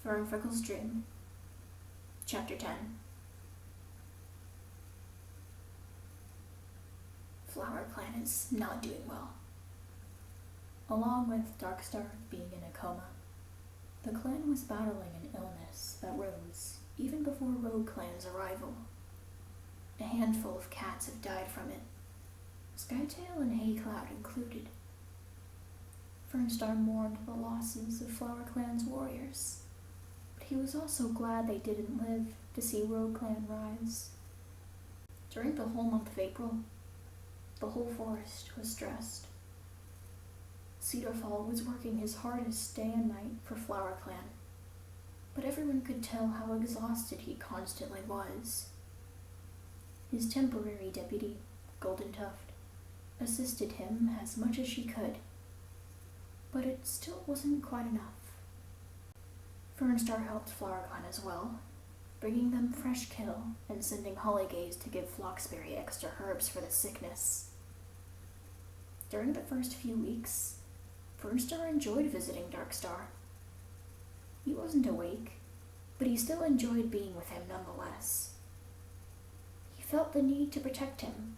Fernfreckle's Dream, Chapter 10. Flower Clan is not doing well. Along with Darkstar being in a coma, the clan was battling an illness that rose even before Rogue Clan's arrival. A handful of cats have died from it, Skytail and Haycloud included. Fernstar mourned the losses of Flower Clan's warriors, but he was also glad they didn't live to see Rogue Clan rise. During the whole month of April, the whole forest was stressed. Cedarfall was working his hardest day and night for Flower Clan, but everyone could tell how exhausted he constantly was. His temporary deputy, Golden Tuft, assisted him as much as she could, but it still wasn't quite enough. Fernstar helped Flower Clan as well, bringing them fresh kill and sending Hollygaze to give Floxberry extra herbs for the sickness. During the first few weeks, Fernstar enjoyed visiting Darkstar. He wasn't awake, but he still enjoyed being with him nonetheless. He felt the need to protect him,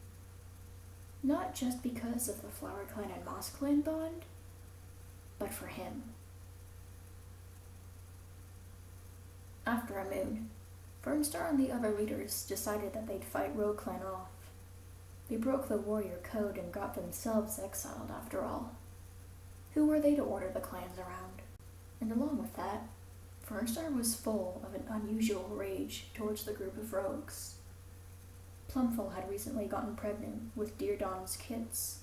not just because of the Flower Clan and Moss Clan bond, but for him. After a moon, Fernstar and the other leaders decided that they'd fight Rogue Clan off. They broke the warrior code and got themselves exiled after all. Who were they to order the clans around? And along with that, Fernstar was full of an unusual rage towards the group of rogues. Plumful had recently gotten pregnant with Deer Dawn's kids,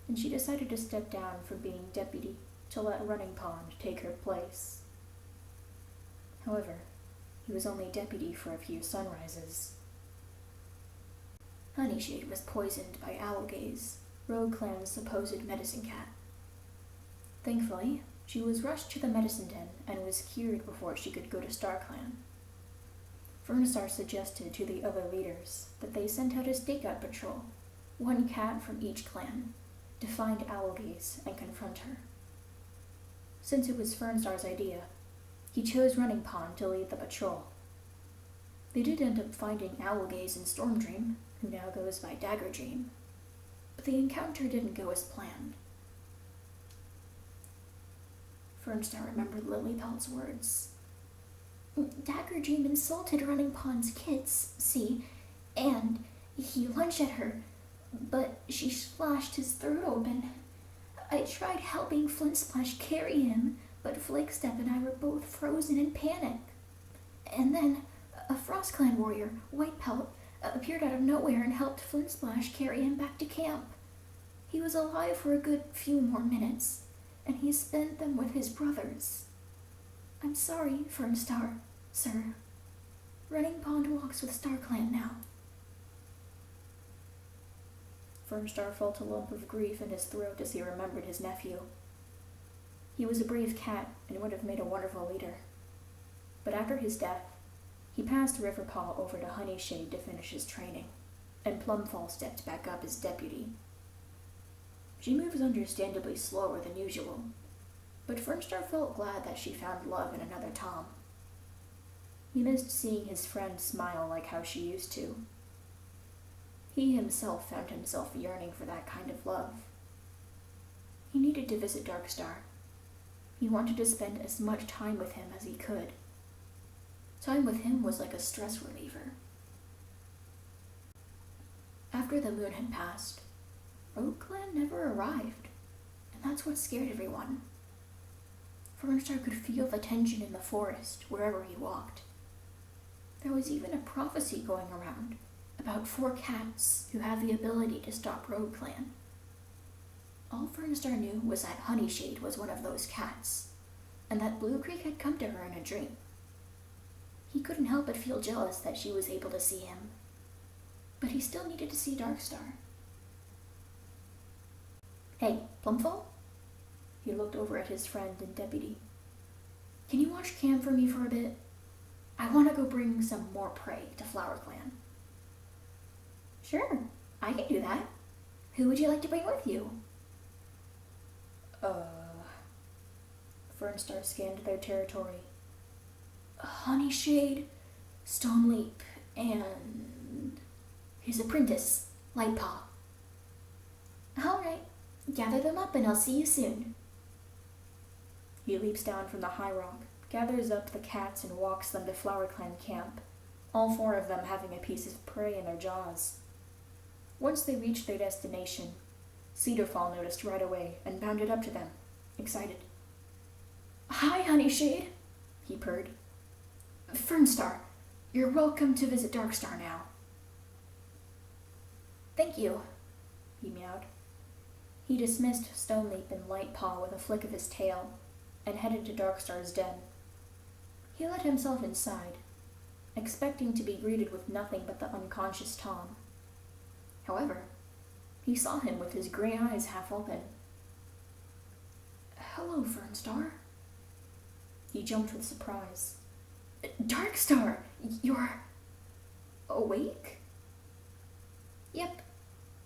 and she decided to step down from being deputy to let Running Pond take her place. However, he was only deputy for a few sunrises. Honeyshade was poisoned by Owlgaze, Rogue Clan's supposed medicine cat. Thankfully, she was rushed to the medicine den and was cured before she could go to StarClan. Fernstar suggested to the other leaders that they send out a stakeout patrol, one cat from each clan, to find Owlgaze and confront her. Since it was Fernstar's idea, he chose Running Pond to lead the patrol. They did end up finding Owlgaze in Stormdream, who now goes by Daggerdream, but the encounter didn't go as planned. Fernstar remembered Lilypelt's words. Daggerdream insulted Running Pond's kids, see, and he lunged at her, but she slashed his throat open. I tried helping Flintsplash carry him, but Flakestep and I were both frozen in panic. And then a Frost Clan warrior, Whitepelt, appeared out of nowhere and helped Flintsplash carry him back to camp. He was alive for a good few more minutes, and he spent them with his brothers. I'm sorry, Fernstar, sir. Running Pond walks with StarClan now. Fernstar felt a lump of grief in his throat as he remembered his nephew. He was a brave cat and would have made a wonderful leader. But after his death, he passed Riverpaw over to Honeyshade to finish his training, and Plumfall stepped back up as deputy. She moves understandably slower than usual, but Fernstar felt glad that she found love in another Tom. He missed seeing his friend smile like how she used to. He himself found himself yearning for that kind of love. He needed to visit Darkstar. He wanted to spend as much time with him as he could. Time with him was like a stress reliever. After the moon had passed, Rogue Clan never arrived, and that's what scared everyone. Fernstar could feel the tension in the forest wherever he walked. There was even a prophecy going around about 4 cats who have the ability to stop Rogue Clan. All Fernstar knew was that Honeyshade was one of those cats, and that Blue Creek had come to her in a dream. He couldn't help but feel jealous that she was able to see him, but he still needed to see Darkstar. Hey, Plumfall? He looked over at his friend and deputy. Can you watch Cam for me for a bit? I want to go bring some more prey to Flower Clan. Sure, I can do that. Who would you like to bring with you? Fernstar scanned their territory Honeyshade, Stoneleap, and his apprentice, Lightpaw. All right, gather them up and I'll see you soon. He leaps down from the high rock, gathers up the cats and walks them to Flower Clan camp, all 4 of them having a piece of prey in their jaws. Once they reached their destination, Cedarfall noticed right away and bounded up to them, excited. Hi, Honeyshade, he purred. Fernstar, you're welcome to visit Darkstar now. Thank you, he meowed. He dismissed Stoneleap and Lightpaw with a flick of his tail and headed to Darkstar's den. He let himself inside, expecting to be greeted with nothing but the unconscious Tom. However, he saw him with his gray eyes half open. Hello, Fernstar. He jumped with surprise. Darkstar, you're awake? Yep,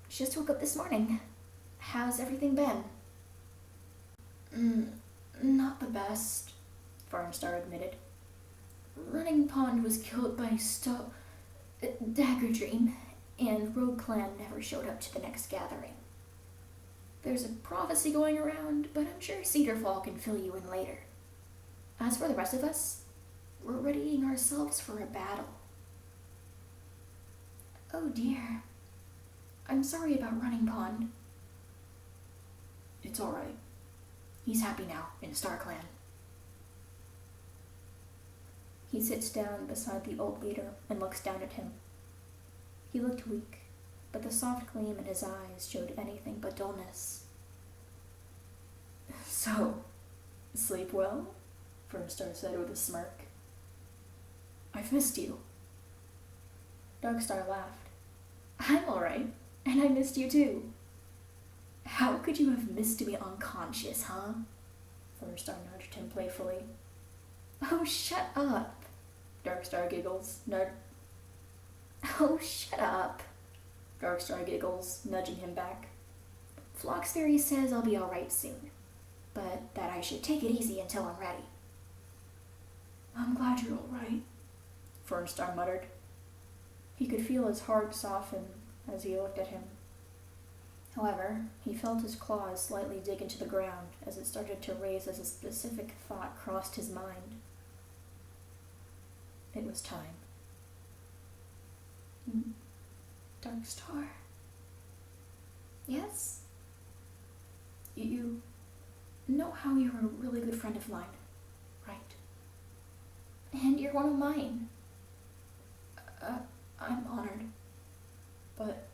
just woke up this morning. How's everything been? Not the best, Fernstar admitted. Running Pond was killed by Dagger Dream, and Rogue Clan never showed up to the next gathering. There's a prophecy going around, but I'm sure Cedarfall can fill you in later. As for the rest of us, we're readying ourselves for a battle. Oh dear. I'm sorry about Running Pond. It's alright. He's happy now in Star Clan. He sits down beside the old leader and looks down at him. He looked weak, but the soft gleam in his eyes showed anything but dullness. So, sleep well? Fernstar said with a smirk. I've missed you. Darkstar laughed. I'm alright, and I missed you too. How could you have missed me unconscious, huh? Fernstar nudged him playfully. Oh, shut up, Darkstar giggles. Oh, shut up, Darkstar giggles, nudging him back. Flock's theory says I'll be alright soon, but that I should take it easy until I'm ready. I'm glad you're alright, Fernstar muttered. He could feel his heart soften as he looked at him. However, he felt his claws slightly dig into the ground as it started to raise as a specific thought crossed his mind. It was time. Darkstar? Yes? You know how you're a really good friend of mine, right? And you're one of mine. I'm honored. But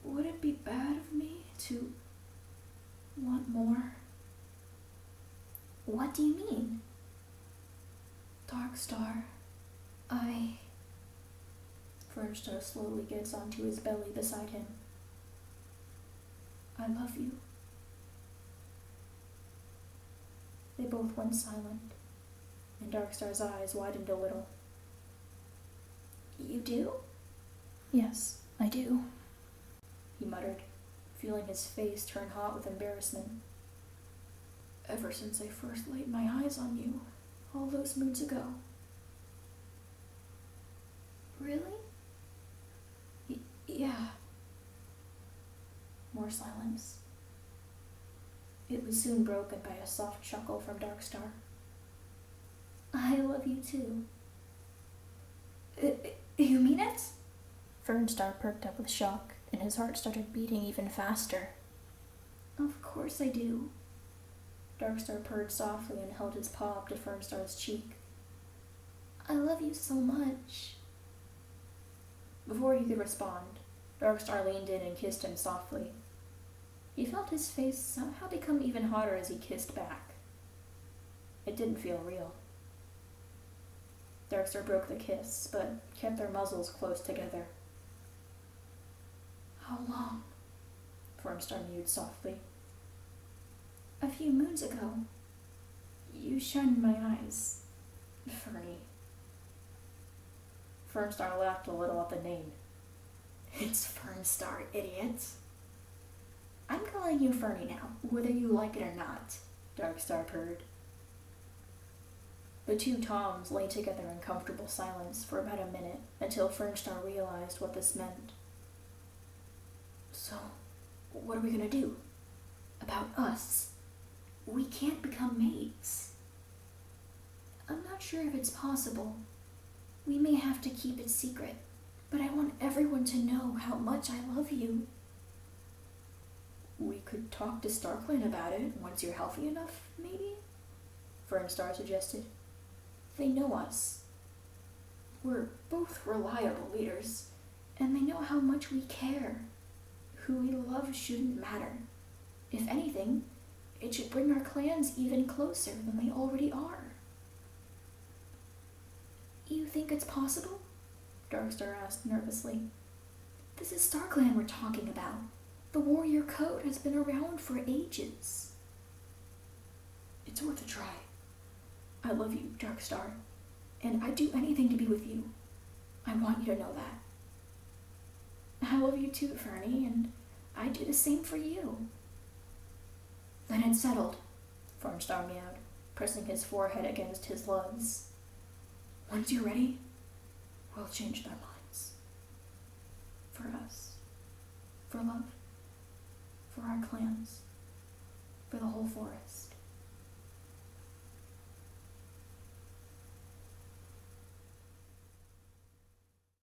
would it be bad of me to want more? What do you mean? Darkstar, Fernstar slowly gets onto his belly beside him. I love you. They both went silent, and Darkstar's eyes widened a little. You do? Yes, I do, he muttered, feeling his face turn hot with embarrassment. Ever since I first laid my eyes on you, all those moons ago. Really? Yeah. More silence. It was soon broken by a soft chuckle from Darkstar. I love you too. You mean it? Fernstar perked up with shock, and his heart started beating even faster. Of course I do. Darkstar purred softly and held his paw up to Fernstar's cheek. I love you so much. Before he could respond, Darkstar leaned in and kissed him softly. He felt his face somehow become even hotter as he kissed back. It didn't feel real. Darkstar broke the kiss, but kept their muzzles close together. How long? Fernstar mewed softly. A few moons ago. You shined my eyes, Fernie. Fernstar laughed a little at the name. It's Fernstar, idiot. I'm calling you Fernie now, whether you like it or not, Darkstar purred. The two Toms lay together in comfortable silence for about a minute until Fernstar realized what this meant. So, what are we gonna do? About us? We can't become mates. I'm not sure if it's possible. We may have to keep it secret, but I want everyone to know how much I love you. We could talk to StarClan about it once you're healthy enough, maybe? Fernstar suggested. They know us. We're both reliable leaders, and they know how much we care. Who we love shouldn't matter. If anything, it should bring our clans even closer than they already are. You think it's possible? Darkstar asked nervously. This is StarClan we're talking about. The warrior code has been around for ages. It's worth a try. I love you, Darkstar, and I'd do anything to be with you. I want you to know that. I love you too, Fernie, and I'd do the same for you. Then it's settled, Fernstar meowed, pressing his forehead against his lugs. Once you're ready, we'll change their minds. For us. For love. For our clans. For the whole forest.